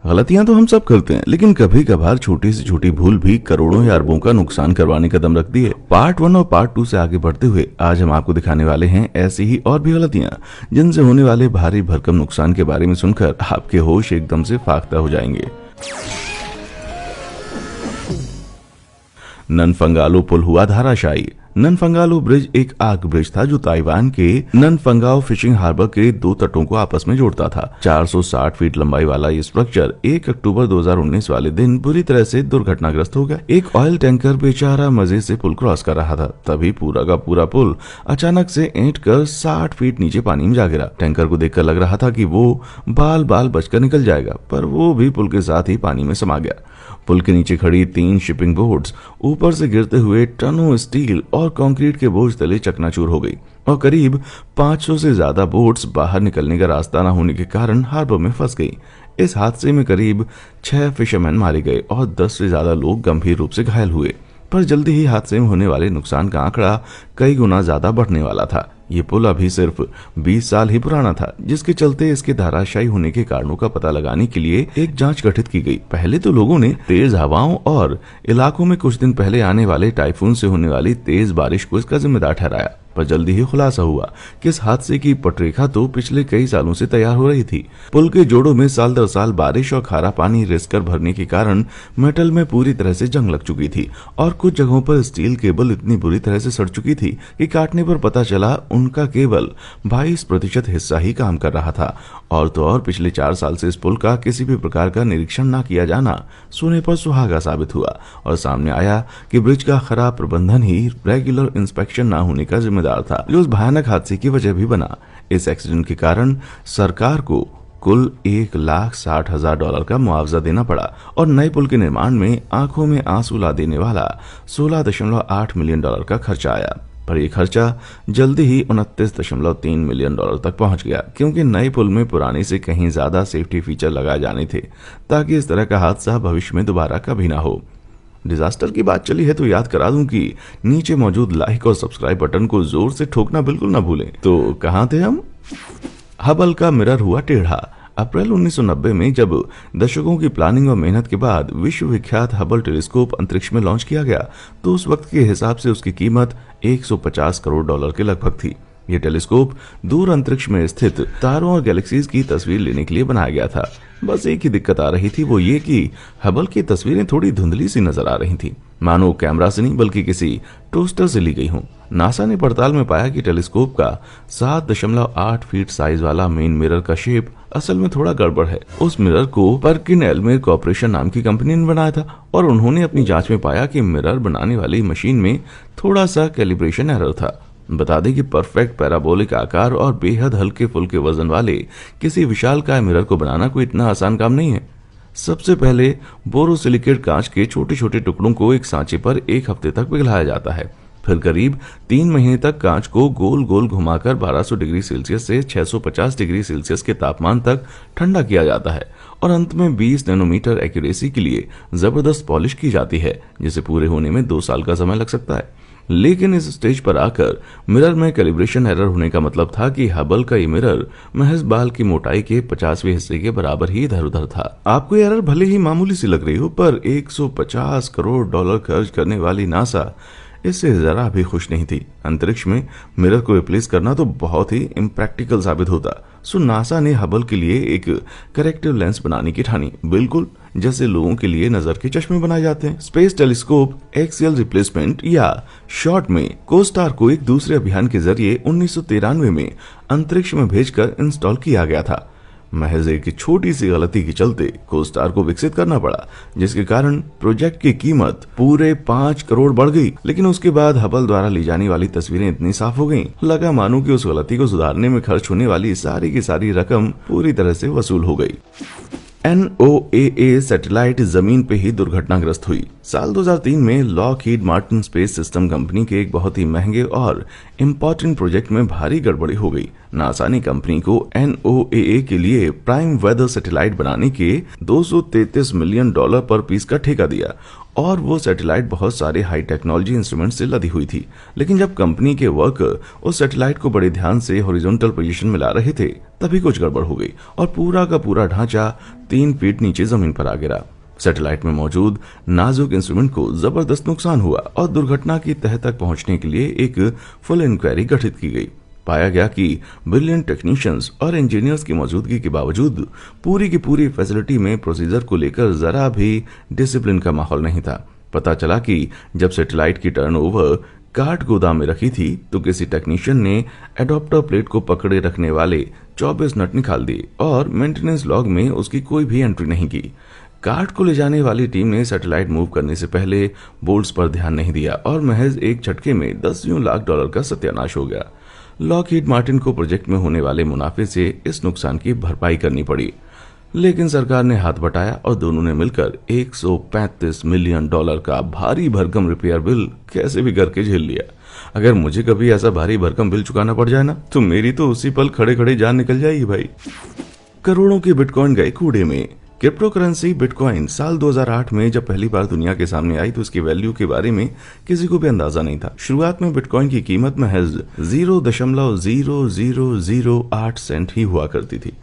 गलतियां तो हम सब करते हैं, लेकिन कभी कभार छोटी से छोटी भूल भी करोड़ों या अरबों का नुकसान करवाने का दम रखती है। पार्ट 1 और पार्ट 2 से आगे बढ़ते हुए आज हम आपको दिखाने वाले हैं ऐसी ही और भी गलतियां जिनसे होने वाले भारी भरकम नुकसान के बारे में सुनकर आपके होश एकदम से फाख्ता हो जाएंगे। ननफंगालो पुल हुआ धाराशायी। ननफंगालो ब्रिज एक आर्क ब्रिज था जो ताइवान के ननफंगाओ फिशिंग हार्बर के दो तटों को आपस में जोड़ता था। 460 फीट लंबाई वाला ये स्ट्रक्चर 1 अक्टूबर 2019 वाले दिन बुरी तरह से दुर्घटनाग्रस्त हो गया। एक ऑयल टैंकर बेचारा मजे से पुल क्रॉस कर रहा था, तभी पूरा का पूरा पुल अचानक से ऐंठ कर 60 फीट नीचे पानी में जा गिरा। टैंकर को देखकर लग रहा था कि वो बाल बाल बचकर निकल जाएगा, पर वो भी पुल के साथ ही पानी में समा गया। पुल के नीचे खड़ी 3 शिपिंग बोट्स ऊपर से गिरते हुए टनों स्टील और कंक्रीट के बोझ तले चकनाचूर हो गई और करीब 500 से ज्यादा बोट्स बाहर निकलने का रास्ता न होने के कारण हार्बर में फंस गई। इस हादसे में करीब 6 फिशरमैन मारे गए और 10 से ज्यादा लोग गंभीर रूप से घायल हुए। पर जल्दी ही हादसे में होने वाले नुकसान का आंकड़ा कई गुना ज्यादा बढ़ने वाला था। ये पुल अभी सिर्फ 20 साल ही पुराना था, जिसके चलते इसके धाराशायी होने के कारणों का पता लगाने के लिए एक जांच गठित की गई। पहले तो लोगों ने तेज हवाओं और इलाकों में कुछ दिन पहले आने वाले टाइफून से होने वाली तेज बारिश को इसका जिम्मेदार ठहराया, पर जल्दी ही खुलासा हुआ कि इस हादसे की पटरेखा तो पिछले कई सालों से तैयार हो रही थी। पुल के जोड़ों में साल दर साल बारिश और खारा पानी रिसकर भरने के कारण मेटल में पूरी तरह से जंग लग चुकी थी और कुछ जगहों पर स्टील केबल इतनी बुरी तरह से सड़ चुकी थी कि काटने पर पता चला उनका केवल 22% हिस्सा ही काम कर रहा था। और तो और पिछले 4 साल से इस पुल का किसी भी प्रकार का निरीक्षण न किया जाना सोने पर सुहागा साबित हुआ और सामने आया कि ब्रिज का खराब प्रबंधन ही रेगुलर इंस्पेक्शन न होने का जिम्मेदार था, जो उस भयानक हादसे की वजह भी बना। इस एक्सीडेंट के कारण सरकार को कुल $1,60,000 का मुआवजा देना पड़ा और नए पुल के निर्माण में आंखों में आंसू ला देने वाला $16.8 मिलियन का खर्चा आया। पर यह खर्चा जल्दी ही $29.3 मिलियन तक पहुंच गया, क्योंकि नए पुल में पुराने से कहीं ज्यादा सेफ्टी फीचर लगाए जाने थे ताकि इस तरह का हादसा भविष्य में दोबारा कभी ना हो। डिजास्टर की बात चली है तो याद करा दूं कि नीचे मौजूद लाइक और सब्सक्राइब बटन को जोर से ठोकना बिल्कुल ना भूलें। तो कहां थे हम? हबल का मिरर हुआ टेढ़ा। अप्रैल 1990 में जब दशकों की प्लानिंग और मेहनत के बाद विश्व विख्यात हबल टेलीस्कोप अंतरिक्ष में लॉन्च किया गया, तो उस वक्त के हिसाब से उसकी कीमत $150 करोड़ के लगभग थी। यह टेलीस्कोप दूर अंतरिक्ष में स्थित तारों और गैलेक्सीज की तस्वीर लेने के लिए बनाया गया था। बस एक ही दिक्कत आ रही थी, वो ये कि हबल की तस्वीरें थोड़ी धुंधली सी नजर आ रही थी, मानो कैमरा से नहीं बल्कि किसी टोस्टर से ली गई हूं। नासा ने पड़ताल में पाया कि टेलीस्कोप का 7.8 फीट साइज वाला मेन मिरर का शेप असल में थोड़ा गड़बड़ है। उस मिरर को पर्किन एल्मेर कॉर्पोरेशन नाम की कंपनी ने बनाया था और उन्होंने अपनी जांच में पाया कि मिरर बनाने वाली मशीन में थोड़ा सा कैलिब्रेशन एरर था। बता दें कि परफेक्ट पैराबोलिक आकार और बेहद हल्के फुल्के वजन वाले किसी विशालकाय मिरर को बनाना कोई इतना आसान काम नहीं है। सबसे पहले बोरोसिलिकेट कांच के छोटे छोटे टुकड़ों को एक सांचे पर 1 हफ्ते तक पिघलाया जाता है। फिर करीब 3 महीने तक कांच को गोल गोल घुमाकर 1200 डिग्री सेल्सियस से 650 डिग्री सेल्सियस के तापमान तक ठंडा किया जाता है और अंत में 20 नैनोमीटर एक्यूरेसी के लिए जबरदस्त पॉलिश की जाती है, जिसे पूरे होने में 2 साल का समय लग सकता है। लेकिन इस स्टेज पर आकर मिरर में कैलिब्रेशन एरर होने का मतलब था कि हबल का ये मिरर महज बाल की मोटाई के 50वें हिस्से के बराबर ही इधर उधर था। आपको ये एरर भले ही मामूली सी लग रही हो, पर $150 करोड़ खर्च करने वाली नासा इससे जरा भी खुश नहीं थी। अंतरिक्ष में मिरर को रिप्लेस करना तो बहुत ही इम्प्रैक्टिकल साबित होता, सो नासा ने हबल के लिए एक करेक्टिव लेंस बनाने की ठानी, बिल्कुल जैसे लोगों के लिए नजर के चश्मे बनाए जाते हैं। स्पेस टेलीस्कोप एक्सियल रिप्लेसमेंट या शॉर्ट में कोस्टार को एक दूसरे अभियान के जरिए 1993 में अंतरिक्ष में भेजकर इंस्टॉल किया गया था। महज एक छोटी सी गलती के चलते कोस्टार को विकसित करना पड़ा, जिसके कारण प्रोजेक्ट की कीमत पूरे 5 करोड़ बढ़ गई। लेकिन उसके बाद हबल द्वारा ली जाने वाली तस्वीरें इतनी साफ हो गईं, लगा मानो कि उस गलती को सुधारने में खर्च होने वाली सारी की सारी रकम पूरी तरह से वसूल हो गई। NOAA सैटेलाइट जमीन पे ही दुर्घटनाग्रस्त हुई। साल 2003 में Lockheed Martin space system company के एक बहुत ही महंगे और इम्पोर्टेंट प्रोजेक्ट में भारी गड़बड़ी हो गई। नासा ने कंपनी को NOAA के लिए प्राइम वेदर सैटेलाइट बनाने के $233 मिलियन पर पीस का ठेका दिया और वो सैटेलाइट बहुत सारे हाई टेक्नोलॉजी इंस्ट्रूमेंट से लदी हुई थी। लेकिन जब कंपनी के वर्कर उस सैटेलाइट को बड़े ध्यान से हॉरिजॉन्टल पोजीशन में ला रहे थे, तभी कुछ गड़बड़ हो गई और पूरा का पूरा ढांचा 3 फीट नीचे जमीन पर आ गिरा। सैटेलाइट में मौजूद नाजुक इंस्ट्रूमेंट को जबरदस्त नुकसान हुआ और दुर्घटना की तह तक पहुंचने के लिए एक फुल इंक्वायरी गठित की गई। पाया गया कि ब्रिलियंट टेक्नीशियंस और इंजीनियर्स की मौजूदगी के बावजूद पूरी की पूरी फैसिलिटी में प्रोसीजर को लेकर जरा भी डिसिप्लिन का माहौल नहीं था। पता चला कि जब सैटेलाइट की टर्नओवर काट गोदाम में रखी थी तो किसी टेक्नीशियन ने एडॉप्टर प्लेट को पकड़े रखने वाले 24 नट निकाल दिए और मेंटेनेंस लॉग में उसकी कोई भी एंट्री नहीं की। काट को ले जाने वाली टीम ने सैटेलाइट मूव करने से पहले बोल्ट्स पर ध्यान नहीं दिया और महज एक झटके में $10 लाख का सत्यानाश हो गया। लॉकहीड मार्टिन को प्रोजेक्ट में होने वाले मुनाफे से इस नुकसान की भरपाई करनी पड़ी, लेकिन सरकार ने हाथ बटाया और दोनों ने मिलकर $135 मिलियन का भारी भरकम रिपेयर बिल कैसे भी करके झेल लिया। अगर मुझे कभी ऐसा भारी भरकम बिल चुकाना पड़ जाए ना, तो मेरी तो उसी पल खड़े खड़े जान निकल जाएगी भाई। करोड़ों के बिटकॉइन गए कूड़े में। क्रिप्टो करेंसी बिटकॉइन साल 2008 में जब पहली बार दुनिया के सामने आई तो इसकी वैल्यू के बारे में किसी को भी अंदाजा नहीं था। शुरुआत में बिटकॉइन की कीमत महज 0.0008 सेंट ही हुआ करती थी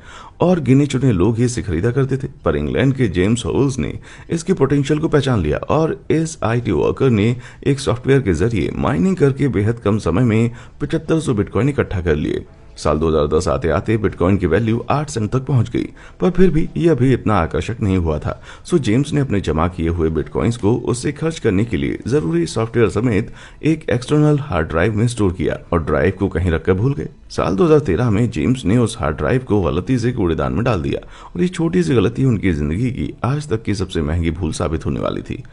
और गिने चुने लोग ही इसे खरीदा करते थे। पर इंग्लैंड के जेम्स होल्स ने इसकी पोटेंशियल को पहचान लिया और इस IT वर्कर ने एक सॉफ्टवेयर के जरिए माइनिंग करके बेहद कम समय में 7500 बिटकॉइन इकट्ठा कर लिए। साल 2010 आते आते बिटकॉइन की वैल्यू 8 सेंट तक पहुंच गई, पर फिर भी यह अभी इतना आकर्षक नहीं हुआ था। सो जेम्स ने अपने जमा किए हुए बिटकॉइंस को उससे खर्च करने के लिए जरूरी सॉफ्टवेयर समेत एक एक्सटर्नल हार्ड ड्राइव में स्टोर किया और ड्राइव को कहीं रखकर भूल गए। साल 2013 में जेम्स ने उस हार्ड ड्राइव को गलती से कूड़ेदान में डाल दिया और ये छोटी सी गलती उनकी जिंदगी की आज तक की सबसे महंगी भूल साबित होने वाली थी।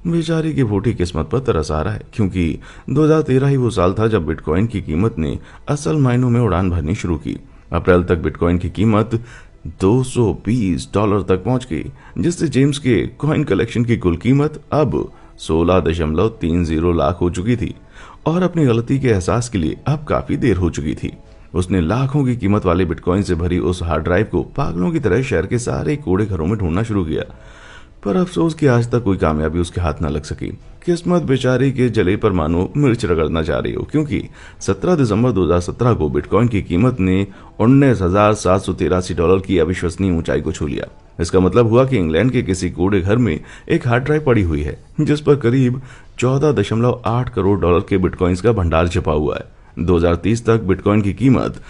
बेचारी की फूटी किस्मत पर तरस आ रहा है, क्योंकि 2013 ही वो साल था जब बिटकॉइन की कीमत ने असल मायनों में उड़ान भरनी शुरू की। अप्रैल तक बिटकॉइन की कीमत $220 तक पहुंच गई, जिससे जेम्स के कॉइन कलेक्शन की कुल कीमत अब 16.30 लाख हो चुकी थी और अपनी गलती के एहसास के लिए अब काफी देर हो चुकी थी। उसने लाखों की कीमत वाले बिटकॉइन से भरी उस हार्ड ड्राइव को पागलों की तरह शहर के सारे कूड़े घरों में ढूंढना शुरू किया, पर अफसोस कि आज तक कोई कामयाबी उसके हाथ न लग सकी। किस्मत बेचारी के जले पर मानो मिर्च रगड़ना चाह रही हो, क्योंकि 17 दिसंबर 2017 को बिटकॉइन की कीमत ने $19,783 की अविश्वसनीय ऊंचाई को छू लिया। इसका मतलब हुआ कि इंग्लैंड के किसी कूड़े घर में एक हार्ड ड्राइव पड़ी हुई है जिस पर करीब $14.8 करोड़ के बिटकॉइंस का भंडार छिपा हुआ है। 2030 तक बिटकॉइन की कीमत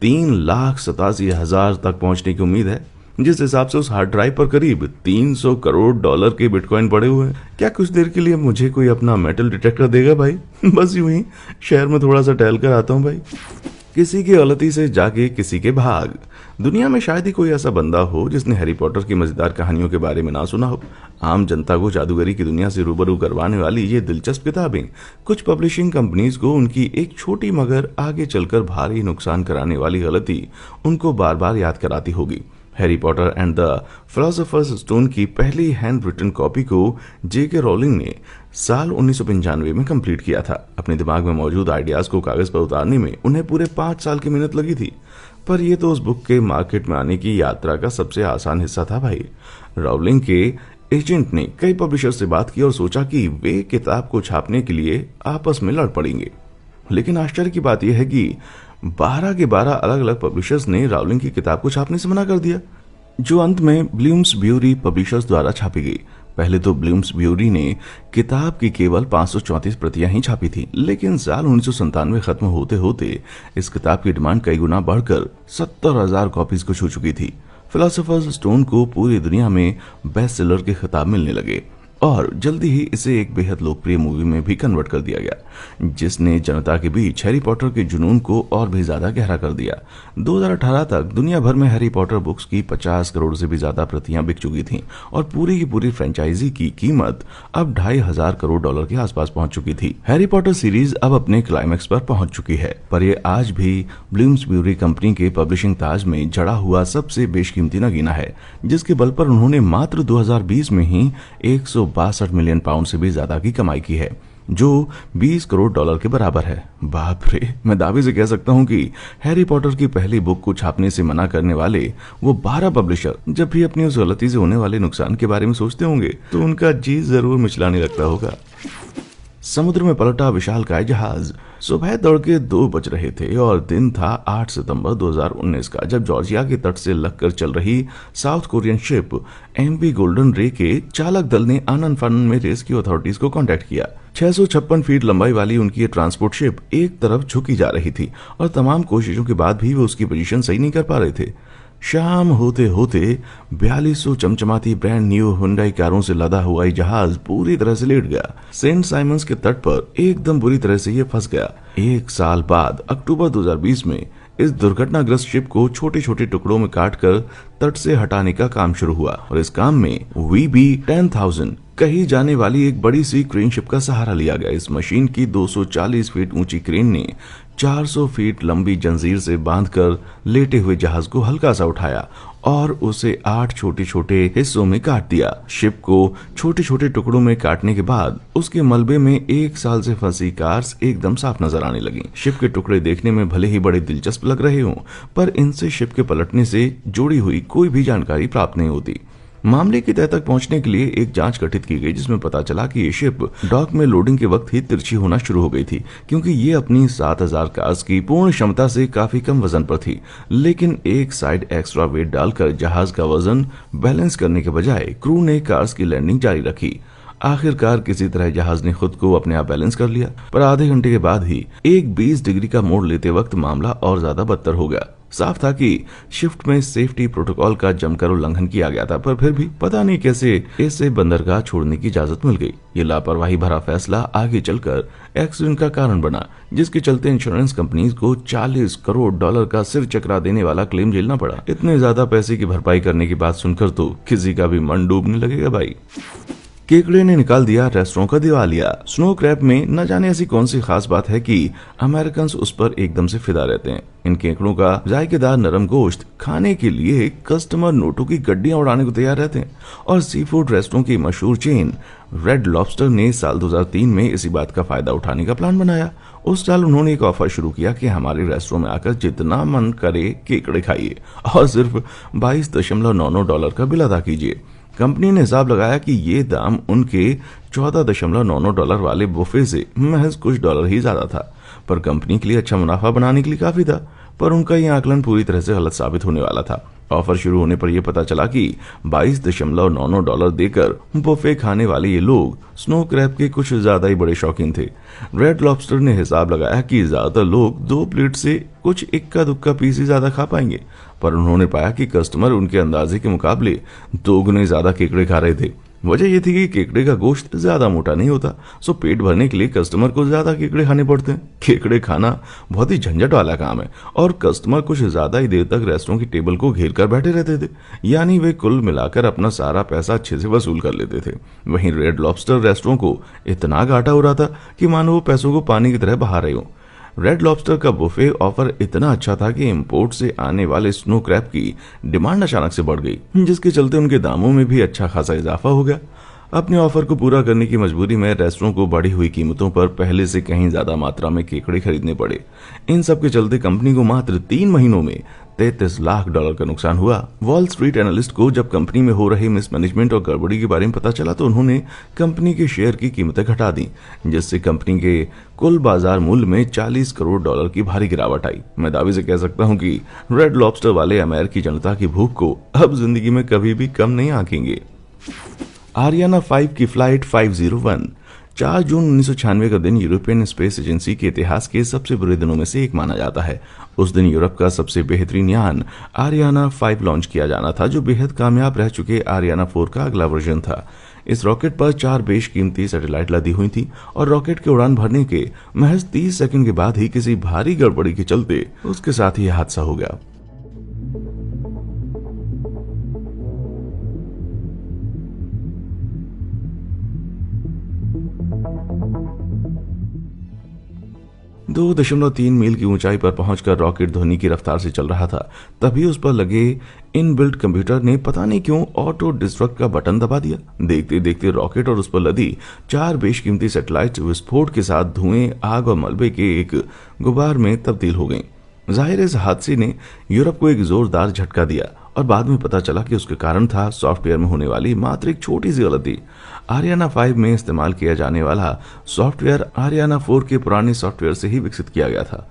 3,87,000 तक पहुंचने की उम्मीद है, जिस हिसाब से उस हार्ड ड्राइव पर करीब $300 करोड़ के बिटकॉइन पड़े हुए हैं। क्या कुछ देर के लिए मुझे कोई अपना मेटल डिटेक्टर देगा भाई? बस यूं ही शहर में थोड़ा सा टहल कर आता हूं भाई। किसी की गलती से जागे किसी के भाग। दुनिया में शायद ही कोई ऐसा बंदा हो जिसने हैरी पॉटर की मजेदार कहानियों के बारे में ना सुना हो। आम जनता को जादूगरी की दुनिया से रूबरू करवाने वाली ये दिलचस्प किताबें कुछ पब्लिशिंग कंपनीज को उनकी एक छोटी मगर आगे चलकर भारी नुकसान कराने वाली गलती उनको बार बार याद कराती होगी। Harry Potter and the philosopher's stone की पहली हैंड रिटन कॉपी को J.K. रॉलिंग ने साल 1995 में कंप्लीट किया था। अपने दिमाग में मौजूद आइडियाज को कागज पर उतारने में उन्हें पूरे 5 साल की मेहनत लगी थी, पर यह तो उस बुक के मार्केट में आने की यात्रा का सबसे आसान हिस्सा था भाई। रॉलिंग के एजेंट ने कई पब्लिशर से बात की और सोचा कि वे किताब को छापने के लिए आपस में लड़ पड़ेंगे, लेकिन आश्चर्य की बात यह है कि 12 के 12 अलग अलग पब्लिशर्स ने रावलिंग की किताब को छापने से मना कर दिया, जो अंत में ब्लूम्सब्यूरी पब्लिशर्स द्वारा छापी गई। पहले तो ब्लूम्सब्यूरी ने किताब की केवल 534 प्रतियां ही छापी थी, लेकिन साल 1997 खत्म होते होते इस किताब की डिमांड कई गुना बढ़कर 70,000 कॉपीज को छू चुकी थी। फिलोसोफर्स स्टोन को पूरी दुनिया में बेस्ट सेलर के खिताब मिलने लगे और जल्दी ही इसे एक बेहद लोकप्रिय मूवी में भी कन्वर्ट कर दिया गया, जिसने जनता के बीच हैरी पॉटर के जुनून को और भी ज्यादा गहरा कर दिया। 2018 तक दुनिया भर में हैरी पॉटर बुक्स की 50 करोड़ से भी ज्यादा प्रतियां बिक चुकी थीं और पूरी की पूरी फ्रेंचाइजी की कीमत अब $2,500 करोड़ के आसपास पहुंच चुकी थी। हैरी पॉटर सीरीज अब अपने क्लाइमैक्स पर पहुंच चुकी है, पर यह आज भी ब्लूम्सब्यूरी कंपनी के पब्लिशिंग ताज में जड़ा हुआ सबसे बेशकीमती नगीना है, जिसके बल पर उन्होंने मात्र 2020 में ही 162 मिलियन पाउंड से भी ज्यादा की कमाई की है। जो 20 करोड़ डॉलर के बराबर है। बाप रे, मैं दावे से कह सकता हूँ कि हैरी पॉटर की पहली बुक को छापने से मना करने वाले वो 12 पब्लिशर जब भी अपनी उस गलती से होने वाले नुकसान के बारे में सोचते होंगे तो उनका जी जरूर मिचलाने लगता होगा। समुद्र में पलटा विशालकाय जहाज। सुबह तड़के 2 बज रहे थे और दिन था 8 सितंबर 2019 का, जब जॉर्जिया के तट से लगकर चल रही South Korean ship MV Golden Ray के चालक दल ने आनंद फानन में रेस्क्यू अथॉरिटीज को कांटेक्ट किया। 656 फीट लंबाई वाली उनकी ये ट्रांसपोर्ट शिप एक तरफ झुकी जा रही थी और तमाम कोशिशों के बाद भी वो उसकी पोजीशन सही नहीं कर पा रहे थे। शाम होते होते 4200 चमचमाती ब्रांड न्यू हुंडई कारों से लदा हुआ ये जहाज पूरी तरह से लेट गया। सेंट साइमंस के तट पर एकदम बुरी तरह से ये फंस गया। 1 साल बाद अक्टूबर 2020 में इस दुर्घटनाग्रस्त शिप को छोटे छोटे टुकड़ों में काटकर तट से हटाने का काम शुरू हुआ और इस काम में VB-10,000 कही जाने वाली एक बड़ी सी क्रेन शिप का सहारा लिया गया। इस मशीन की 240 फीट ऊंची क्रेन ने 400 फीट लंबी जंजीर से बांधकर लेटे हुए जहाज को हल्का सा उठाया और उसे 8 छोटे छोटे हिस्सों में काट दिया। शिप को छोटे छोटे टुकड़ों में काटने के बाद उसके मलबे में 1 साल से फंसी कार्स एकदम साफ नजर आने लगी। शिप के टुकड़े देखने में भले ही बड़े दिलचस्प लग रहे हों, पर इनसे शिप के पलटने से जुड़ी हुई कोई भी जानकारी प्राप्त नहीं होती। मामले की तह तक पहुंचने के लिए एक जांच गठित की गई, जिसमें पता चला कि ये शिप डॉक में लोडिंग के वक्त ही तिरछी होना शुरू हो गई थी, क्योंकि ये अपनी 7000 कार्स की पूर्ण क्षमता से काफी कम वजन पर थी। लेकिन एक साइड एक्स्ट्रा वेट डालकर जहाज का वजन बैलेंस करने के बजाय क्रू ने कार्स की लैंडिंग जारी रखी। आखिरकार किसी तरह जहाज ने खुद को अपने आप बैलेंस कर लिया, पर आधे घंटे के बाद ही एक 20 डिग्री का मोड़ लेते वक्त मामला और ज्यादा बदतर हो गया। साफ था कि शिफ्ट में सेफ्टी प्रोटोकॉल का जमकर उल्लंघन किया गया था, पर फिर भी पता नहीं कैसे इसे बंदरगाह छोड़ने की इजाजत मिल गई। ये लापरवाही भरा फैसला आगे चलकर एक्सीडेंट का कारण बना, जिसके चलते इंश्योरेंस कंपनीज को 40 करोड़ डॉलर का सिर चकरा देने वाला क्लेम झेलना पड़ा। इतने ज्यादा पैसे की भरपाई करने की बात सुनकर तो किसी का भी मन डूबने लगेगा भाई। केकड़े ने निकाल दिया रेस्टोरेंट का दिवालिया। स्नो क्रैब में न जाने ऐसी कौन सी खास बात है कि अमेरिकन उस पर एकदम से फिदा रहते हैं। इन केकड़ों का जायकेदार नरम गोश्त खाने के लिए कस्टमर नोटों की गड्डियां उड़ाने को तैयार रहते हैं और सी फूड रेस्टोरेंट की मशहूर चेन रेड लॉबस्टर ने साल 2003 में इसी बात का फायदा उठाने का प्लान बनाया। उस साल उन्होंने एक ऑफर शुरू किया कि हमारे रेस्टोरेंट में आकर जितना मन करे केकड़े खाइए और सिर्फ $22.99 का बिल अदा कीजिए। कंपनी ने हिसाब लगाया कि ये दाम उनके $14.99 वाले बुफे से महज कुछ डॉलर ही ज्यादा था, पर कंपनी के लिए अच्छा मुनाफा बनाने के लिए काफी था। पर उनका यह आकलन पूरी तरह से गलत साबित होने वाला था। ऑफर शुरू होने पर यह पता चला कि $22.99 देकर बुफे खाने वाले ये लोग स्नो क्रैब के कुछ ज्यादा ही बड़े शौकीन थे। रेड लॉबस्टर ने हिसाब लगाया कि ज्यादातर लोग 2 प्लेट से कुछ इक्का दुक्का पीस ही ज्यादा खा पाएंगे, पर उन्होंने पाया कि कस्टमर उनके अंदाजे के मुकाबले 2 गुने ज्यादा केकड़े खा रहे थे। वजह यह थी कि केकड़े का गोश्त ज्यादा मोटा नहीं होता, सो पेट भरने के लिए कस्टमर को ज्यादा केकड़े खाने पड़ते हैं। केकड़े खाना बहुत ही झंझट वाला काम है और कस्टमर कुछ ज्यादा ही देर तक रेस्टोरेंट की टेबल को घेर कर बैठे रहते थे, यानी वे कुल मिलाकर अपना सारा पैसा अच्छे से वसूल कर लेते थे। वहीं रेड लॉबस्टर रेस्टोरेंट को इतना घाटा हो रहा था कि मानो वो पैसों को पानी की तरह बहा रहे हो। रेड लॉबस्टर का बुफे ऑफर इतना अच्छा था कि इंपोर्ट से आने वाले स्नो क्रैब की डिमांड अचानक से बढ़ गई, जिसके चलते उनके दामों में भी अच्छा खासा इजाफा हो गया। अपने ऑफर को पूरा करने की मजबूरी में रेस्टोरेंट को बढ़ी हुई कीमतों पर पहले से कहीं ज्यादा मात्रा में केकड़े खरीदने पड़े। इन सब के चलते कंपनी को मात्र 3 महीनों में $33 लाख का नुकसान हुआ। वॉल स्ट्रीट एनालिस्ट को जब कंपनी में हो रही मिसमैनेजमेंट और गड़बड़ी के बारे में पता चला तो उन्होंने कंपनी के शेयर की कीमतें घटा दी, जिससे कंपनी के कुल बाजार मूल्य में $40 करोड़ की भारी गिरावट आई। मैं दावे से कह सकता हूं कि रेड लॉबस्टर वाले अमेरिकी जनता की भूख को अब जिंदगी में कभी भी कम नहीं आंकेंगे। आरियाना 5 की फ्लाइट 501 4 जून 1996 का दिन यूरोपियन स्पेस एजेंसी के इतिहास के सबसे बुरे दिनों में से एक माना जाता है। उस दिन यूरोप का सबसे बेहतरीन यान आरियाना 5 लॉन्च किया जाना था, जो बेहद कामयाब रह चुके आरियाना 4 का अगला वर्जन था। इस रॉकेट पर 4 बेशकीमती सैटेलाइट लदी हुई थी और रॉकेट के उड़ान भरने के महज 30 सेकंड के बाद ही किसी भारी गड़बड़ी के चलते उसके साथ ही हादसा हो गया। 2.3 मील की ऊंचाई पर पहुंचकर रॉकेट ध्वनि की रफ्तार से चल रहा था। तभी उस पर लगे इनबिल्ट कंप्यूटर ने पता नहीं क्यों ऑटो डिस्ट्रक्ट का बटन दबा दिया। देखते देखते रॉकेट और उस पर लदी 4 बेशकीमती सैटेलाइट विस्फोट के साथ धुएं, आग और मलबे के एक गुबार में तब्दील हो गईं। जाहिर है इस हादसे ने यूरोप को एक जोरदार झटका दिया और बाद में पता चला कि उसके कारण था सॉफ्टवेयर में होने वाली मात्र एक छोटी सी गलती। आरियाना 5 में इस्तेमाल किया जाने वाला सॉफ्टवेयर आरियाना 4 के पुराने सॉफ्टवेयर से ही विकसित किया गया था।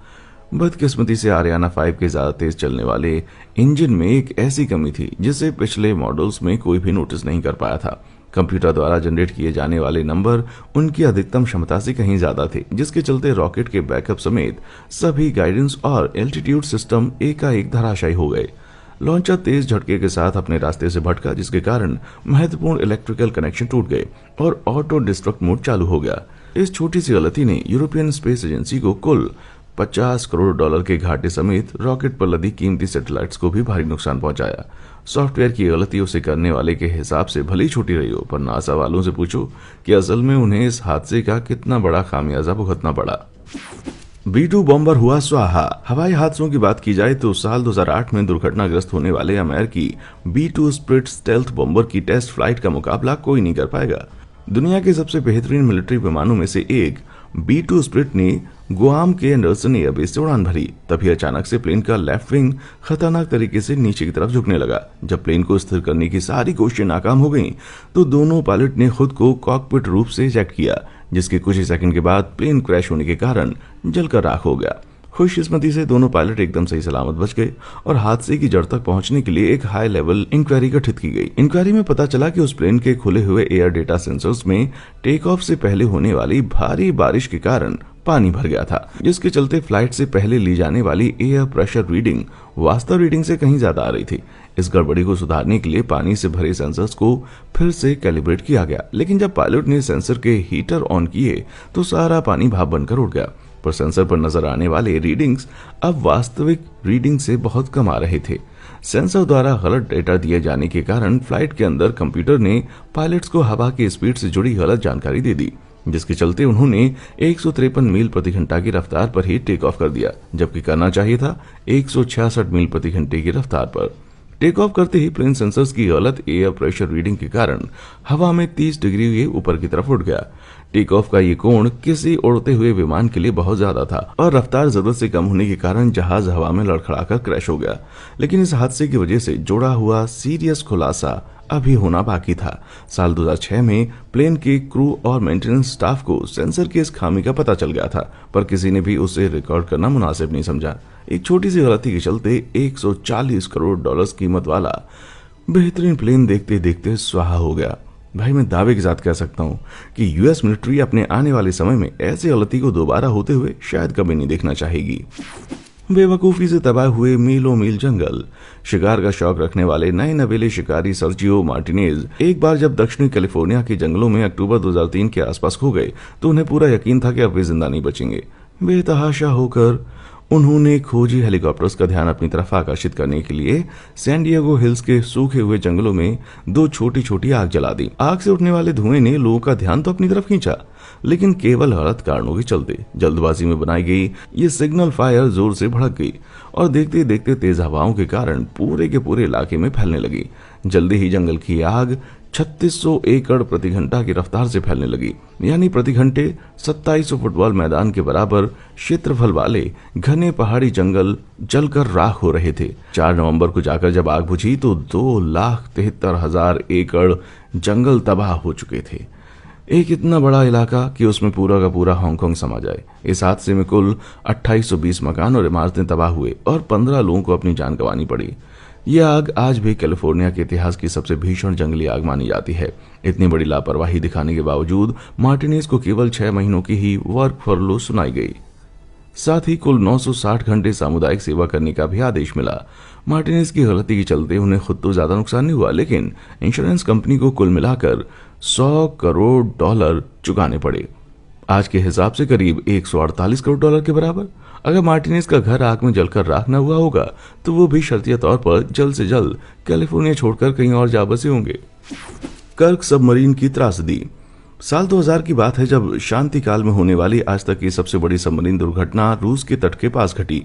बदकिस्मती से आरियाना 5 के ज्यादा तेज चलने वाले इंजन में एक ऐसी कमी थी जिसे पिछले मॉडल्स में कोई भी नोटिस नहीं कर पाया था। कंप्यूटर द्वारा जनरेट किए जाने वाले नंबर उनकी अधिकतम क्षमता से कहीं ज्यादा थे, जिसके चलते रॉकेट के बैकअप समेत सभी गाइडेंस और एल्टीट्यूड सिस्टम एकाएक धराशायी हो गए। लॉन्चर तेज झटके के साथ अपने रास्ते से भटका, जिसके कारण महत्वपूर्ण इलेक्ट्रिकल कनेक्शन टूट गए और ऑटो डिस्ट्रक्ट मोड चालू हो गया। इस छोटी सी गलती ने यूरोपियन स्पेस एजेंसी को कुल $50 करोड़ के घाटे समेत रॉकेट पर लदी कीमती सैटेलाइट्स को भी भारी नुकसान पहुंचाया। सॉफ्टवेयर की गलती उसे करने वाले के हिसाब से भली छोटी रही हो, पर नासा वालों से पूछो कि असल में उन्हें इस हादसे का कितना बड़ा खामियाजा भुगतना पड़ा। B-2 बॉम्बर हुआ स्वाहा। हवाई हादसों की बात की जाए तो साल 2008 में दुर्घटनाग्रस्त होने वाले अमेरिकी B-2 स्पिरिट स्टेल्थ बॉम्बर की टेस्ट फ्लाइट का मुकाबला कोई नहीं कर पाएगा। दुनिया के सबसे बेहतरीन मिलिट्री विमानों में से एक B-2 स्पिरिट ने गुआम के एंडरसन एयरबेस से उड़ान भरी। तभी अचानक से प्लेन का लेफ्ट विंग खतरनाक तरीके से नीचे की तरफ झुकने लगा। जब प्लेन को स्थिर करने की सारी कोशिशें नाकाम हो गईं, तो दोनों पायलट ने खुद को कॉकपिट रूप से इजेक्ट किया, जिसके कुछ ही सेकंड के बाद प्लेन क्रैश होने के कारण जलकर राख हो गया। खुशकिस्मती से दोनों पायलट एकदम सही सलामत बच गए और हादसे की जड़ तक पहुंचने के लिए एक हाई लेवल इंक्वायरी गठित की गई। इंक्वायरी में पता चला कि उस प्लेन के खुले हुए एयर डेटा सेंसर्स में टेक ऑफ से पहले होने वाली भारी बारिश के कारण पानी भर गया था, जिसके चलते फ्लाइट से पहले ली जाने वाली एयर प्रेशर रीडिंग वास्तव रीडिंग से कहीं ज्यादा आ रही थी। इस गड़बड़ी को सुधारने के लिए पानी से भरे सेंसर्स को फिर से कैलिब्रेट किया गया, लेकिन जब पायलट ने सेंसर के हीटर ऑन किए तो सारा पानी भाप बनकर उड़ गया। पर सेंसर पर नजर आने वाले रीडिंग्स अब वास्तविक रीडिंग से बहुत कम आ रहे थे। सेंसर द्वारा गलत डेटा दिए जाने के कारण फ्लाइट के अंदर कंप्यूटर ने पायलट्स को हवा की स्पीड से जुड़ी गलत जानकारी दे दी, जिसके चलते उन्होंने 153 मील प्रति घंटा की रफ्तार पर ही टेक ऑफ कर दिया, जबकि करना चाहिए था 166 मील प्रति घंटे की रफ्तार पर। टेक ऑफ करते ही प्लेन सेंसर्स की गलत एयर प्रेशर रीडिंग के कारण हवा में 30 डिग्री के ऊपर की तरफ उठ गया। टेक ऑफ का ये कोण किसी उड़ते हुए विमान के लिए बहुत ज्यादा था और रफ्तार जरूरत से कम होने के कारण जहाज हवा में लड़खड़ाकर क्रैश हो गया। लेकिन इस हादसे की वजह से जुड़ा हुआ सीरियस खुलासा अभी होना बाकी था। साल 2006 में प्लेन के क्रू और मेंटेनेंस स्टाफ को सेंसर की इस खामी का पता चल गया था, पर किसी ने भी उसे रिकॉर्ड करना मुनासिब नहीं समझा। एक छोटी सी गलती के चलते $140 करोड़ कीमत वाला बेहतरीन प्लेन देखते देखते स्वाहा हो गया। भाई मैं दावे के साथ कह सकता हूँ कि यूएस मिलिट्री अपने आने वाले समय में ऐसी गलती को दोबारा होते हुए शायद कभी नहीं देखना चाहेगी। बेवकूफी से तबाह हुए मीलों मील जंगल। शिकार का शौक रखने वाले नए नवेले शिकारी सर्जियो मार्टिनेज एक बार जब दक्षिणी कैलिफोर्निया के जंगलों में अक्टूबर 2003 के आसपास खो गए तो उन्हें पूरा यकीन था कि अब वे जिंदा नहीं बचेंगे। बेतहाशा होकर उन्होंने खोजी हेलीकॉप्टर्स का ध्यान अपनी तरफ आकर्षित करने के लिए सैन डिएगो हिल्स के सूखे हुए जंगलों में 2 छोटी छोटी आग जला दी। आग से उठने वाले धुएं ने लोगों का ध्यान तो अपनी तरफ खींचा, लेकिन केवल गलत कारणों के चलते जल्दबाजी में बनाई गई ये सिग्नल फायर जोर से भड़क गई और देखते देखते तेज हवाओं के कारण पूरे के पूरे इलाके में फैलने लगी। जल्दी ही जंगल की आग 3600 एकड़ प्रति घंटा की रफ्तार से फैलने लगी, यानी प्रति घंटे 2700 फुटबॉल मैदान के बराबर क्षेत्रफल वाले घने पहाड़ी जंगल जलकर राख हो रहे थे। 4 नवंबर को जाकर जब आग बुझी तो 2,73,000 एकड़ जंगल तबाह हो चुके थे। एक इतना बड़ा इलाका कि उसमें पूरा का पूरा हांगकांग समा जाए। इस हादसे में कुल 2820 मकान और इमारतें तबाह हुए और 15 लोगों को अपनी जान गंवानी पड़ी। यह आग आज भी कैलिफोर्निया के इतिहास की सबसे भीषण जंगली आग मानी जाती है। इतनी बड़ी लापरवाही दिखाने के बावजूद मार्टिनेज को केवल 6 महीनों की ही वर्क फर्लो सुनाई गई। साथ ही कुल 960 घंटे सामुदायिक सेवा करने का भी आदेश मिला। मार्टिनेज की गलती के चलते उन्हें खुद तो ज्यादा नुकसान नहीं हुआ, लेकिन इंश्योरेंस कंपनी को कुल मिलाकर $100 करोड़ चुकाने पड़े। आज के हिसाब से करीब $148 करोड़ के बराबर। अगर मार्टिनेज का घर आग में जलकर राख न हुआ होगा तो वो भी शर्तिया तौर पर जल्द से जल्द कैलिफोर्निया छोड़कर कहीं और जा बसे होंगे। कर्क सबमरीन की त्रासदी। साल 2000 की बात है जब शांति काल में होने वाली आज तक की सबसे बड़ी सबमरीन दुर्घटना रूस के तट के पास घटी।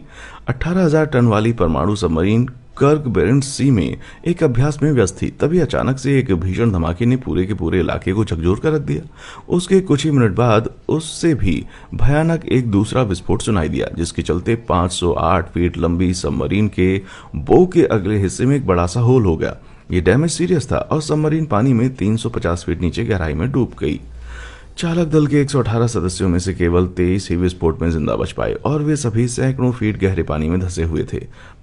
18,000 टन वाली परमाणु सबमरीन कर्क बेरेंट्स सी में एक अभ्यास में व्यस्त थी। तभी अचानक से एक भीषण धमाके ने पूरे के पूरे इलाके को झकझोर कर रख दिया। उसके कुछ ही मिनट बाद उससे भी भयानक एक दूसरा विस्फोट सुनाई दिया, जिसके चलते 508 फीट लंबी सबमरीन के बो के अगले हिस्से में एक बड़ा सा होल हो गया। ये डैमेज सीरियस था और सबमरीन पानी में 350 फीट नीचे गहराई में डूब गई। चालक दल के 118 सदस्यों में से केवल 23 ही विस्फोट में जिंदा बच पाए और वे सभी सैकड़ों फीट गहरे पानी में धंसे हुए थे।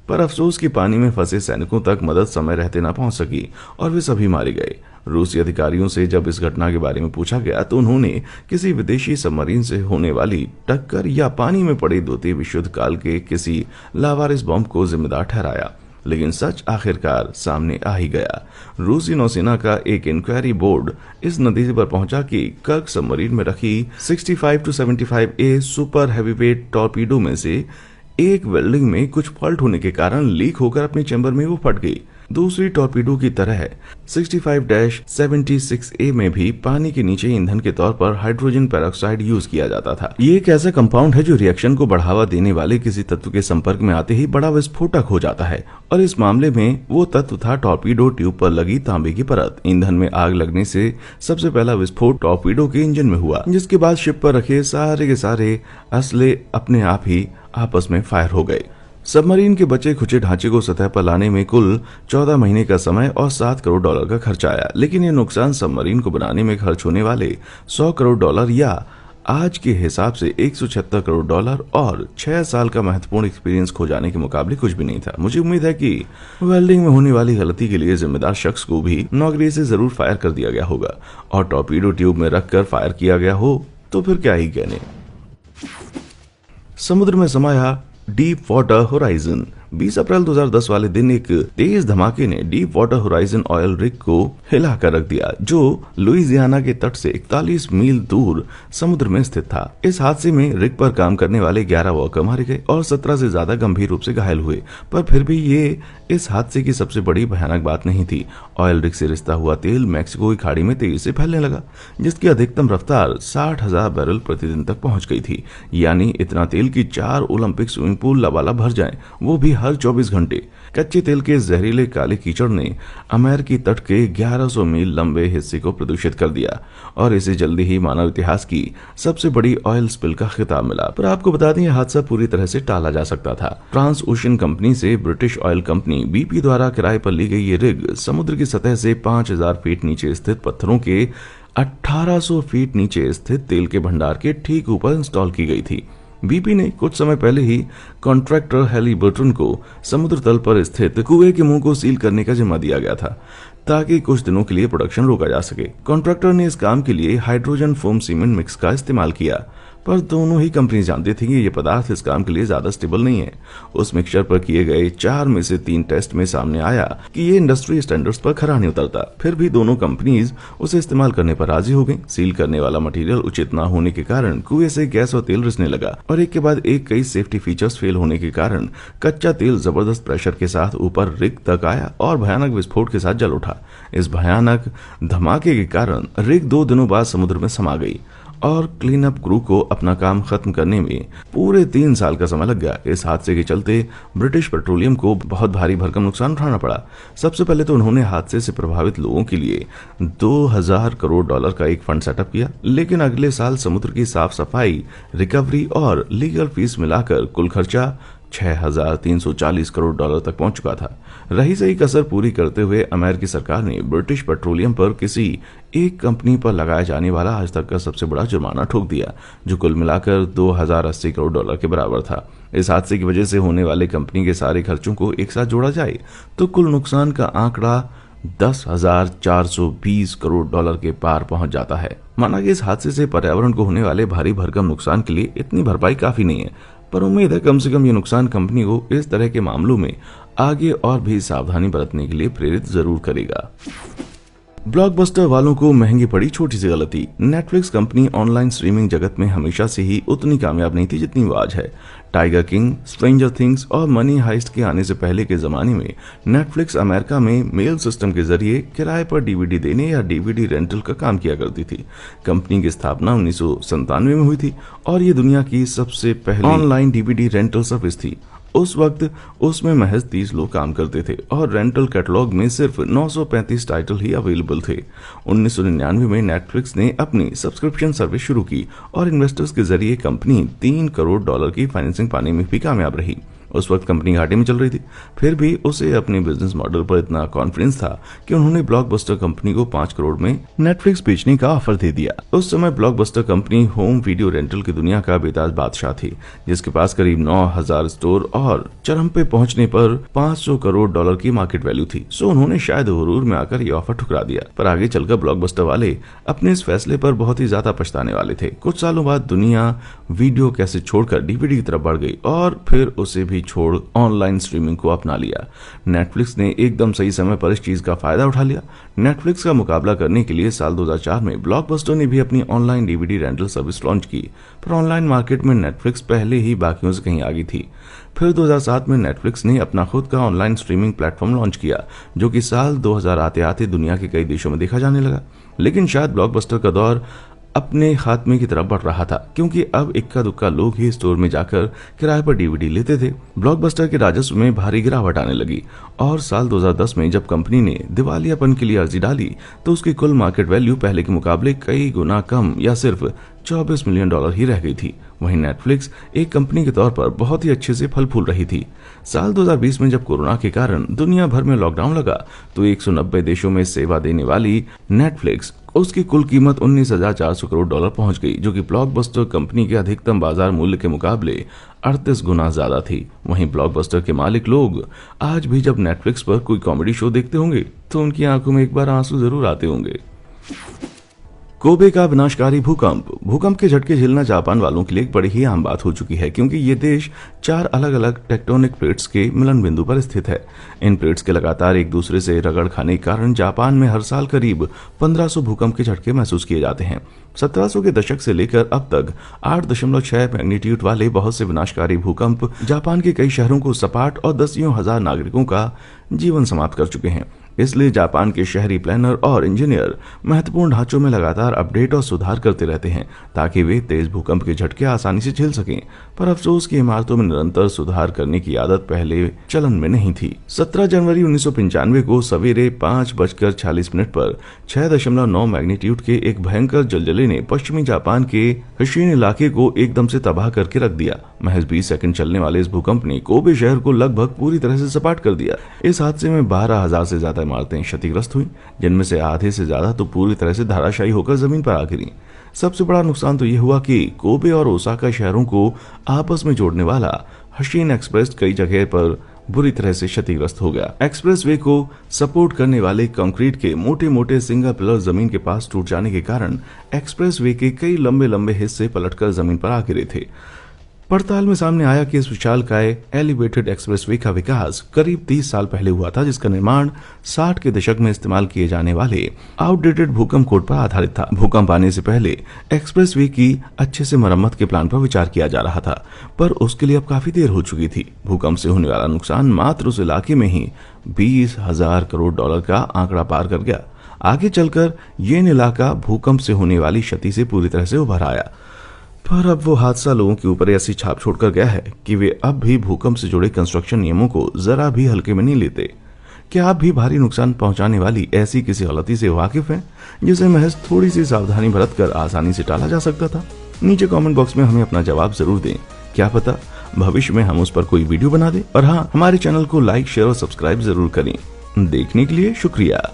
पर अफसोस कि पानी में फंसे सैनिकों तक मदद समय रहते न पहुंच सकी और वे सभी मारे गए। रूसी अधिकारियों से जब इस घटना के बारे में पूछा गया तो उन्होंने किसी विदेशी सबमरीन से होने वाली टक्कर या पानी में पड़े द्वितीय विश्व युद्ध काल के किसी लावारिस बम को जिम्मेदार ठहराया। लेकिन सच आखिरकार सामने आ ही गया। रूसी नौसेना का एक इंक्वायरी बोर्ड इस नतीजे पर पहुंचा कि कर्क सबमरीन में रखी 65 to 75A super heavyweight torpedo में से एक वेल्डिंग में कुछ फॉल्ट होने के कारण लीक होकर अपने चैम्बर में वो फट गई। दूसरी टॉर्पीडो की तरह 65-76A में भी पानी के नीचे ईंधन के तौर पर हाइड्रोजन पेरोक्साइड यूज किया जाता था। ये एक ऐसा कंपाउंड है जो रिएक्शन को बढ़ावा देने वाले किसी तत्व के संपर्क में आते ही बड़ा विस्फोटक हो जाता है और इस मामले में वो तत्व था टॉर्पीडो ट्यूब पर लगी तांबे की परत। ईंधन में आग लगने से सबसे पहला विस्फोट टॉर्पीडो के इंजन में हुआ, जिसके बाद शिप पर रखे सारे के सारे असले अपने आप ही आपस में फायर हो गए। सबमरीन के बचे खुचे ढांचे को सतह पर लाने में कुल 14 महीने का समय और $7 करोड़ का खर्चा आया। लेकिन ये नुकसान सबमरीन को बनाने में खर्च होने वाले $100 करोड़ या आज के हिसाब से $176 करोड़ और 6 साल का महत्वपूर्ण एक्सपीरियंस खो जाने के मुकाबले कुछ भी नहीं था। मुझे उम्मीद है कि वेल्डिंग में होने वाली गलती के लिए जिम्मेदार शख्स को भी नौकरी से जरूर फायर कर दिया गया होगा और टॉर्पीडो ट्यूब में रखकर फायर किया गया हो तो फिर क्या ही कहने। समुद्र में समाया डीप वाटर होराइजन। 20 अप्रैल 2010 वाले दिन एक तेज धमाके ने deep water horizon oil rig को हिला कर रख दिया, जो लुइसियाना के तट से 41 मील दूर समुद्र में स्थित था। इस हादसे में रिग पर काम करने वाले 11 वर्कर मारे गए और 17 से ज्यादा गंभीर रूप से घायल हुए। पर फिर भी ये इस हादसे की सबसे बड़ी भयानक बात नहीं थी। ऑयल रिग से रिसता हुआ तेल मैक्सिको की खाड़ी में तेजी से फैलने लगा, जिसकी अधिकतम रफ्तार 60,000 बैरल प्रतिदिन तक पहुंच गई थी। यानी इतना तेल कि 4 ओलंपिक स्विमिंग पूल लबालब भर जाएं, वो भी हर 24 घंटे। कच्चे तेल के जहरीले काले कीचड़ ने अमेरिकी तट के 1100 मील लंबे हिस्से को प्रदूषित कर दिया और इसे जल्दी ही मानव इतिहास की सबसे बड़ी ऑयल स्पिल का खिताब मिला। पर आपको बता दें, यह हादसा पूरी तरह से टाला जा सकता था। ट्रांस ओशन कंपनी से ब्रिटिश ऑयल कंपनी BP द्वारा किराए पर ली गई ये रिग समुद्र की सतह से 5000 फीट नीचे स्थित पत्थरों के 1800 फीट नीचे स्थित तेल के भंडार के ठीक ऊपर इंस्टॉल की गई थी। BP ने कुछ समय पहले ही कॉन्ट्रैक्टर हैलिबर्टन को समुद्र तल पर स्थित कुएं के मुंह को सील करने का जिम्मा दिया गया था ताकि कुछ दिनों के लिए प्रोडक्शन रोका जा सके। कॉन्ट्रैक्टर ने इस काम के लिए हाइड्रोजन फोम सीमेंट मिक्स का इस्तेमाल किया, पर दोनों ही कंपनी जानती थी कि यह पदार्थ इस काम के लिए ज्यादा स्टेबल नहीं है। उस मिक्सचर पर किए गए 4 में से 3 टेस्ट में सामने आया कि ये इंडस्ट्री स्टैंडर्ड्स पर खरा नहीं उतरता। फिर भी दोनों कंपनीज उसे इस्तेमाल करने पर राजी हो गई। सील करने वाला मटेरियल उचित न होने के कारण कुएं से गैस और तेल रिसने लगा और एक के बाद एक कई सेफ्टी फीचर्स फेल होने के कारण कच्चा तेल जबरदस्त प्रेशर के साथ ऊपर रिग तक आया और भयानक विस्फोट के साथ जल उठा। इस भयानक धमाके के कारण रिग 2 दिनों बाद समुद्र में समा गई और क्लीन अप क्रू को अपना काम खत्म करने में पूरे 3 साल का समय लग गया। इस हादसे के चलते ब्रिटिश पेट्रोलियम को बहुत भारी भरकम नुकसान उठाना पड़ा। सबसे पहले तो उन्होंने हादसे से प्रभावित लोगों के लिए $2000 करोड़ का एक फंड सेटअप किया, लेकिन अगले साल समुद्र की साफ सफाई, रिकवरी और लीगल फीस मिलाकर कुल खर्चा $6340 करोड़ तक पहुंच चुका था। रही सही कसर पूरी करते हुए अमेरिकी सरकार ने ब्रिटिश पेट्रोलियम पर किसी एक कंपनी पर लगाया जाने वाला आज तक का सबसे बड़ा जुर्माना ठोक दिया, जो कुल मिलाकर $2080 करोड़ के बराबर था। इस हादसे की वजह से होने वाले कंपनी के सारे खर्चों को एक साथ जोड़ा जाए तो कुल नुकसान का आंकड़ा $10,420 करोड़ के पार पहुंच जाता है। माना कि इस हादसे से पर्यावरण को होने वाले भारी भरकम नुकसान के लिए इतनी भरपाई काफी नहीं है, पर उम्मीद है कम से कम ये नुकसान कंपनी को इस तरह के मामलों में आगे और भी सावधानी बरतने के लिए प्रेरित जरूर करेगा। ब्लॉकबस्टर वालों को महंगी पड़ी छोटी सी गलती। नेटफ्लिक्स कंपनी ऑनलाइन स्ट्रीमिंग जगत में हमेशा से ही उतनी कामयाब नहीं थी जितनी वो आज है। टाइगर किंग, स्ट्रेंजर थिंग्स और मनी हाइस्ट के आने से पहले के जमाने में नेटफ्लिक्स अमेरिका में मेल सिस्टम के जरिए किराए पर डीवीडी देने या डीवीडी रेंटल का काम किया करती थी। कंपनी की स्थापना 1997 में हुई थी और ये दुनिया की सबसे पहली ऑनलाइन डीवीडी रेंटल सर्विस थी। उस वक्त उसमें महज 30 लोग काम करते थे और रेंटल कैटलॉग में सिर्फ 935 टाइटल ही अवेलेबल थे। 1999 में नेटफ्लिक्स ने अपनी सब्सक्रिप्शन सर्विस शुरू की और इन्वेस्टर्स के जरिए कंपनी $3 करोड़ की फाइनेंसिंग पाने में भी कामयाब रही। उस वक्त कंपनी घाटे में चल रही थी, फिर भी उसे अपने बिजनेस मॉडल पर इतना कॉन्फिडेंस था कि उन्होंने ब्लॉकबस्टर कंपनी को 5 करोड़ में नेटफ्लिक्स बेचने का ऑफर दे दिया। उस समय blockbuster company home video rental की दुनिया का बेताज बादशाह थी, जिसके पास करीब 9,000 स्टोर और चरम पे पहुंचने पर $500 करोड़ की मार्केट वैल्यू थी। सो उन्होंने शायद हुरूर में आकर ये ऑफर ठुकरा दिया, पर आगे चलकर ब्लॉकबस्टर वाले अपने इस फैसले पर बहुत ही ज्यादा पछताने वाले थे। कुछ सालों बाद दुनिया वीडियो कैसेट छोड़कर डीवीडी की तरफ बढ़ गई और फिर उसे भी छोड़ ऑनलाइन स्ट्रीमिंग को अपना लिया। नेटफ्लिक्स ने एकदम सही समय पर इस चीज का फायदा उठा लिया। नेटफ्लिक्स का मुकाबला करने के लिए साल 2004 में ब्लॉकबस्टर ने भी अपनी online DVD rental service launch की, पर ऑनलाइन मार्केट में नेटफ्लिक्स पहले ही बाकियों से कहीं आगे थी। फिर 2007 में नेटफ्लिक्स ने अपना खुद का ऑनलाइन स्ट्रीमिंग प्लेटफॉर्म लॉन्च किया, जो कि साल 2000 आते आते दुनिया के कई देशों में देखा जाने लगा। लेकिन शायद ब्लॉकबस्टर का दौर अपने खात्मे की तरफ बढ़ रहा था, क्योंकि अब इक्का दुक्का लोग ही स्टोर में जाकर किराए पर डीवीडी लेते थे। ब्लॉकबस्टर के राजस्व में भारी गिरावट आने लगी और साल 2010 में जब कंपनी ने दिवालियापन के लिए अर्जी डाली तो उसकी कुल मार्केट वैल्यू पहले के मुकाबले कई गुना कम या सिर्फ $24 मिलियन ही रह गई थी। वहीं नेटफ्लिक्स एक कंपनी के तौर पर बहुत ही अच्छे से फल फूल रही थी। साल 2020 में जब कोरोना के कारण दुनिया भर में लॉकडाउन लगा तो 190 देशों में सेवा देने वाली नेटफ्लिक्स उसकी कुल कीमत $19,400 करोड़ पहुंच गई, जो कि ब्लॉकबस्टर कंपनी के अधिकतम बाजार मूल्य के मुकाबले 38 गुना ज्यादा थी। वहीं ब्लॉकबस्टर के मालिक लोग आज भी जब नेटफ्लिक्स पर कोई कॉमेडी शो देखते होंगे तो उनकी आंखों में एक बार आंसू जरूर आते होंगे। कोबे का विनाशकारी भूकंप के झटके झेलना जापान वालों के लिए एक बड़ी ही आम बात हो चुकी है, क्योंकि ये देश 4 अलग अलग टेक्टोनिक प्लेट्स के मिलन बिंदु पर स्थित है। इन प्लेट्स के लगातार एक दूसरे से रगड़ खाने के कारण जापान में हर साल करीब 1500 भूकंप के झटके महसूस किए जाते हैं। 1700 के दशक से लेकर अब तक 8.6 मैग्नीट्यूड वाले बहुत से विनाशकारी भूकंप जापान के कई शहरों को सपाट और दसियों हजार नागरिकों का जीवन समाप्त कर चुके हैं। इसलिए जापान के शहरी प्लानर और इंजीनियर महत्वपूर्ण ढांचों में लगातार अपडेट और सुधार करते रहते हैं ताकि वे तेज भूकंप के झटके आसानी से झेल सकें। पर अफसोस की इमारतों में निरंतर सुधार करने की आदत पहले चलन में नहीं थी। 17 जनवरी 1995 को सवेरे 5:46 पर 6.9 मैग्नीट्यूड के एक भयंकर जलजले ने पश्चिमी जापान के हशीन इलाके को एकदम से तबाह करके रख दिया। महज 20 सेकंड चलने वाले इस भूकंप ने कोबे शहर को लगभग पूरी तरह से सपाट कर दिया। इस हादसे में 12,000 से ज्यादा इमारतें क्षतिग्रस्त हुई, जिनमें से आधे से ज्यादा तो पूरी तरह से धराशायी होकर जमीन पर आ गिरी। सबसे बड़ा नुकसान तो यह हुआ कि कोबे और ओसाका शहरों को आपस में जोड़ने वाला हशीन एक्सप्रेस कई जगह पर बुरी तरह से क्षतिग्रस्त हो गया। एक्सप्रेसवे को सपोर्ट करने वाले कंक्रीट के मोटे मोटे सिंगल पिलर जमीन के पास टूट जाने के कारण एक्सप्रेसवे के कई लंबे लंबे हिस्से पलटकर जमीन पर आ गिरे थे। पड़ताल में सामने आया कि इस विशालकाय एलिवेटेड एक्सप्रेसवे का विकास करीब 30 साल पहले हुआ था, जिसका निर्माण 60 के दशक में इस्तेमाल किए जाने वाले आउटडेटेड भूकंप कोड पर आधारित था। भूकंप आने से पहले एक्सप्रेसवे की अच्छे से मरम्मत के प्लान पर विचार किया जा रहा था, पर उसके लिए अब काफी देर हो चुकी थी। भूकंप से होने वाला नुकसान मात्र उस इलाके में ही $20,000 करोड़ का आंकड़ा पार कर गया। आगे चलकर ये इलाका भूकंप से होने वाली क्षति से पूरी तरह से उभर आया, पर अब वो हादसा लोगों के ऊपर ऐसी छाप छोड़कर गया है कि वे अब भी भूकंप से जुड़े कंस्ट्रक्शन नियमों को जरा भी हल्के में नहीं लेते। क्या आप भी भारी नुकसान पहुंचाने वाली ऐसी किसी गलती से वाकिफ हैं जिसे महज थोड़ी सी सावधानी बरतकर आसानी से टाला जा सकता था? नीचे कमेंट बॉक्स में हमें अपना जवाब जरूर दें। क्या पता भविष्य में हम उस पर कोई वीडियो बना दें। और हाँ, हमारे चैनल को लाइक, शेयर और सब्सक्राइब जरूर करें। देखने के लिए शुक्रिया।